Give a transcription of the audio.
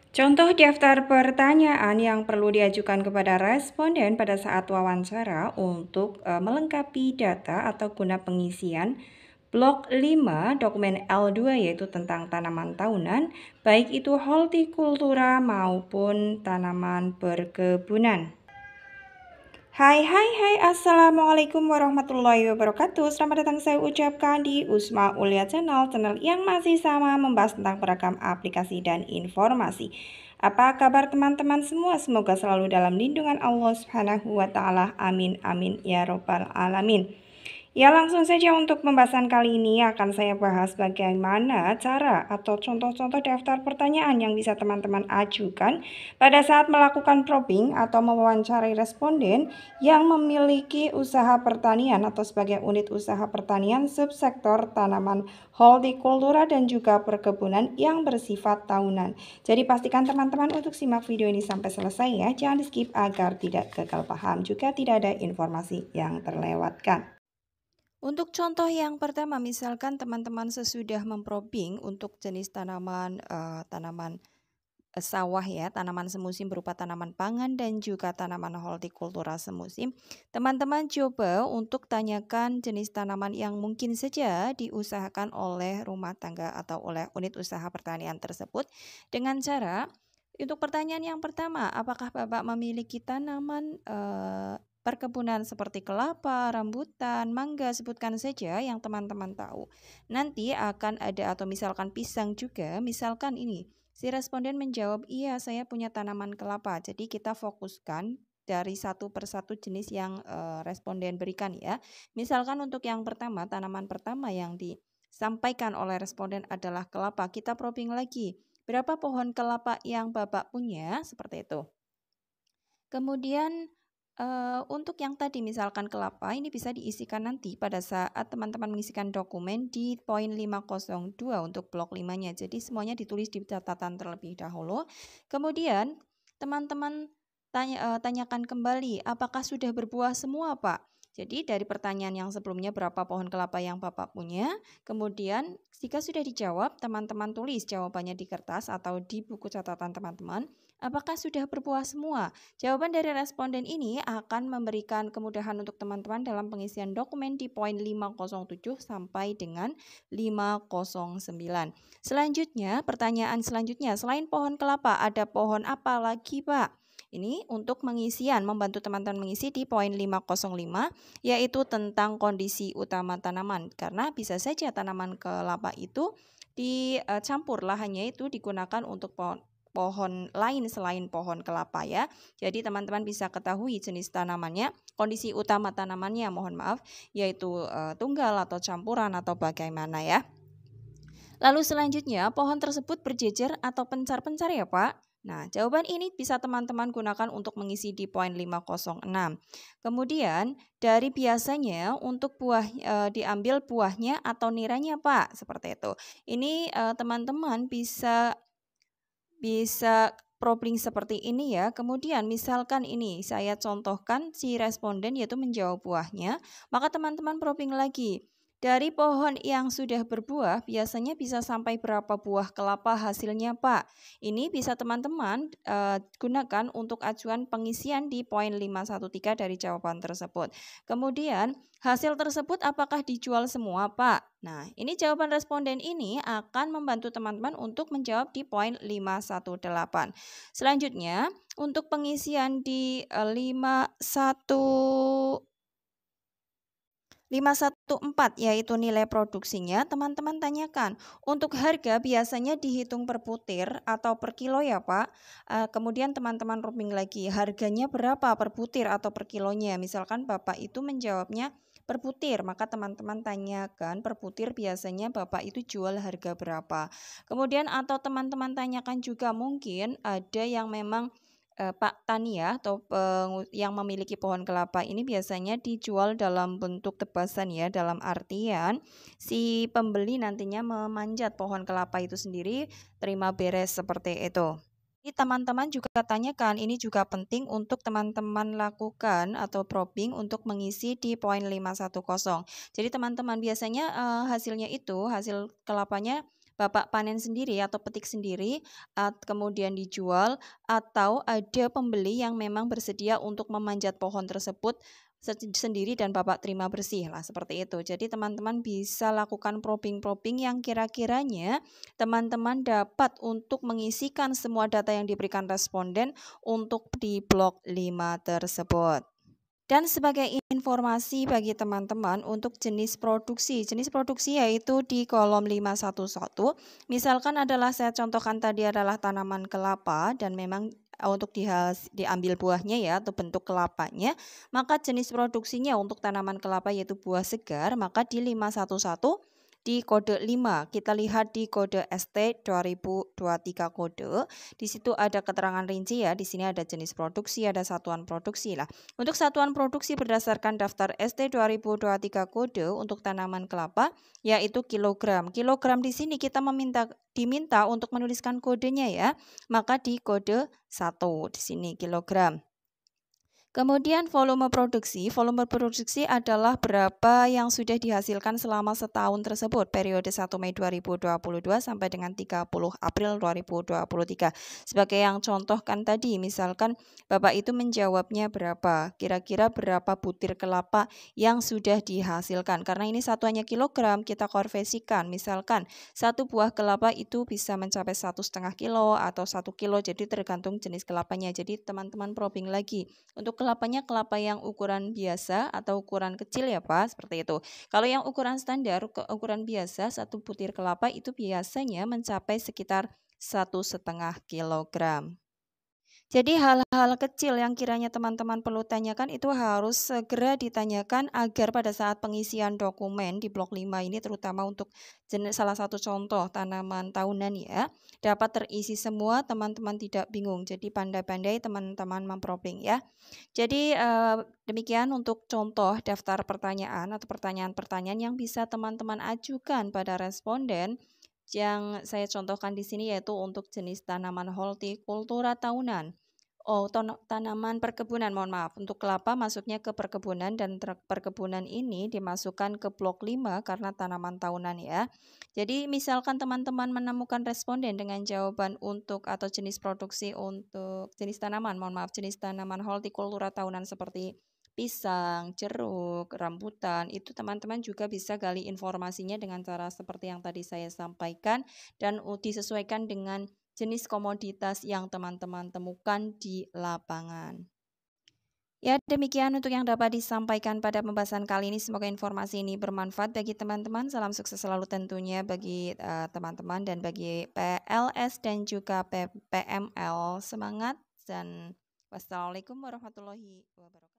Contoh daftar pertanyaan yang perlu diajukan kepada responden pada saat wawancara untuk melengkapi data atau guna pengisian Blok 5 dokumen L2 yaitu tentang tanaman tahunan, baik itu hortikultura maupun tanaman perkebunan. Hai, Assalamualaikum warahmatullahi wabarakatuh. Selamat datang saya ucapkan di Usma Ulia channel yang masih sama membahas tentang beragam aplikasi dan informasi. Apa kabar teman-teman semua? Semoga selalu dalam lindungan Allah Subhanahu wa taala. Amin amin ya robbal alamin. Ya, langsung saja untuk pembahasan kali ini akan saya bahas bagaimana cara atau contoh-contoh daftar pertanyaan yang bisa teman-teman ajukan pada saat melakukan probing atau mewawancarai responden yang memiliki usaha pertanian atau sebagai unit usaha pertanian subsektor tanaman hortikultura dan juga perkebunan yang bersifat tahunan. Jadi pastikan teman-teman untuk simak video ini sampai selesai ya, jangan di skip agar tidak gagal paham juga tidak ada informasi yang terlewatkan. Untuk contoh yang pertama, misalkan teman-teman sesudah memprobing untuk jenis tanaman sawah ya, tanaman semusim berupa tanaman pangan dan juga tanaman hortikultura semusim. Teman-teman coba untuk tanyakan jenis tanaman yang mungkin saja diusahakan oleh rumah tangga atau oleh unit usaha pertanian tersebut dengan cara untuk pertanyaan yang pertama, apakah Bapak memiliki tanaman perkebunan seperti kelapa, rambutan, mangga, sebutkan saja yang teman-teman tahu. Nanti akan ada atau misalkan pisang juga, misalkan ini. Si responden menjawab, iya saya punya tanaman kelapa. Jadi kita fokuskan dari satu persatu jenis yang responden berikan ya. Misalkan untuk yang pertama, tanaman pertama yang disampaikan oleh responden adalah kelapa. Kita probing lagi, berapa pohon kelapa yang Bapak punya? Seperti itu. Kemudian untuk yang tadi misalkan kelapa ini bisa diisikan nanti pada saat teman-teman mengisikan dokumen di poin 502 untuk blok 5-nya. Jadi semuanya ditulis di catatan terlebih dahulu. Kemudian teman-teman tanyakan kembali apakah sudah berbuah semua, Pak? Jadi dari pertanyaan yang sebelumnya berapa pohon kelapa yang Bapak punya, kemudian jika sudah dijawab, teman-teman tulis jawabannya di kertas atau di buku catatan teman-teman. Apakah sudah berbuah semua? Jawaban dari responden ini akan memberikan kemudahan untuk teman-teman dalam pengisian dokumen di poin 507 sampai dengan 509. Selanjutnya, pertanyaan selanjutnya, selain pohon kelapa, ada pohon apa lagi, Pak? Ini untuk pengisian, membantu teman-teman mengisi di poin 505, yaitu tentang kondisi utama tanaman. Karena bisa saja tanaman kelapa itu dicampur lahannya itu digunakan untuk pohon lain selain pohon kelapa ya. Jadi teman-teman bisa ketahui jenis tanamannya, kondisi utama tanamannya mohon maaf, yaitu tunggal atau campuran atau bagaimana ya. Lalu selanjutnya pohon tersebut berjejer atau pencar-pencar ya Pak? Nah, jawaban ini bisa teman-teman gunakan untuk mengisi di poin 506. Kemudian, dari biasanya untuk buah diambil buahnya atau niranya Pak, seperti itu. Ini teman-teman bisa probing seperti ini ya. Kemudian misalkan ini saya contohkan si responden yaitu menjawab buahnya, maka teman-teman probing lagi. Dari pohon yang sudah berbuah biasanya bisa sampai berapa buah kelapa hasilnya Pak? Ini bisa teman-teman gunakan untuk ajuan pengisian di poin 513 dari jawaban tersebut. Kemudian hasil tersebut apakah dijual semua Pak? Nah, ini jawaban responden ini akan membantu teman-teman untuk menjawab di poin 518. Selanjutnya, untuk pengisian di 514 yaitu nilai produksinya, teman-teman tanyakan. Untuk harga biasanya dihitung per butir atau per kilo ya Pak. Kemudian teman-teman rooming lagi, harganya berapa per butir atau per kilonya. Misalkan Bapak itu menjawabnya per butir, maka teman-teman tanyakan per butir biasanya Bapak itu jual harga berapa. Kemudian atau teman-teman tanyakan juga mungkin ada yang memang Pak tani ya atau yang memiliki pohon kelapa ini biasanya dijual dalam bentuk tebasan ya, dalam artian si pembeli nantinya memanjat pohon kelapa itu sendiri, terima beres seperti itu. Ini teman-teman juga tanyakan, ini juga penting untuk teman-teman lakukan atau probing untuk mengisi di poin 510. Jadi teman-teman biasanya hasilnya itu, hasil kelapanya Bapak panen sendiri atau petik sendiri, kemudian dijual, atau ada pembeli yang memang bersedia untuk memanjat pohon tersebut sendiri dan Bapak terima bersih lah seperti itu. Jadi teman-teman bisa lakukan probing-probing yang kira-kiranya teman-teman dapat untuk mengisikan semua data yang diberikan responden untuk di blok 5 tersebut. Dan sebagai informasi bagi teman-teman untuk jenis produksi yaitu di kolom 511, misalkan adalah saya contohkan tadi adalah tanaman kelapa dan memang untuk diambil buahnya ya atau bentuk kelapanya, maka jenis produksinya untuk tanaman kelapa yaitu buah segar, maka di 511 di kode 5 kita lihat di kode ST 2023 kode. Di situ ada keterangan rinci ya, di sini ada jenis produksi, ada satuan produksi lah. Untuk satuan produksi berdasarkan daftar ST 2023 kode untuk tanaman kelapa yaitu kilogram. Kilogram di sini kita diminta untuk menuliskan kodenya ya. Maka di kode 1 di sini kilogram. Kemudian volume produksi adalah berapa yang sudah dihasilkan selama setahun tersebut, periode 1 Mei 2022 sampai dengan 30 April 2023. Sebagai yang contohkan tadi, misalkan Bapak itu menjawabnya berapa, kira-kira berapa butir kelapa yang sudah dihasilkan. Karena ini satuannya kilogram, kita konversikan, misalkan satu buah kelapa itu bisa mencapai 1,5 kilo atau 1 kilo, jadi tergantung jenis kelapanya. Jadi teman-teman probing lagi. Untuk kelapanya kelapa yang ukuran biasa atau ukuran kecil ya Pak, seperti itu. Kalau yang ukuran standar, ukuran biasa, satu butir kelapa itu biasanya mencapai sekitar 1,5 kilogram. Jadi hal-hal kecil yang kiranya teman-teman perlu tanyakan itu harus segera ditanyakan agar pada saat pengisian dokumen di blok 5 ini terutama untuk salah satu contoh tanaman tahunan ya, dapat terisi semua, teman-teman tidak bingung. Jadi pandai-pandai teman-teman memprobing ya. Jadi demikian untuk contoh daftar pertanyaan atau pertanyaan-pertanyaan yang bisa teman-teman ajukan pada responden. Yang saya contohkan di sini yaitu untuk jenis tanaman hortikultura tahunan. Tanaman perkebunan, mohon maaf. Untuk kelapa masuknya ke perkebunan dan perkebunan ini dimasukkan ke blok 5 karena tanaman tahunan ya. Jadi misalkan teman-teman menemukan responden dengan jawaban untuk atau jenis produksi untuk jenis tanaman, mohon maaf, jenis tanaman hortikultura tahunan seperti pisang, jeruk, rambutan, itu teman-teman juga bisa gali informasinya dengan cara seperti yang tadi saya sampaikan dan disesuaikan dengan jenis komoditas yang teman-teman temukan di lapangan. Ya, demikian untuk yang dapat disampaikan pada pembahasan kali ini. Semoga informasi ini bermanfaat bagi teman-teman. Salam sukses selalu tentunya bagi teman-teman dan bagi PLS dan juga PML. Semangat dan wassalamualaikum warahmatullahi wabarakatuh.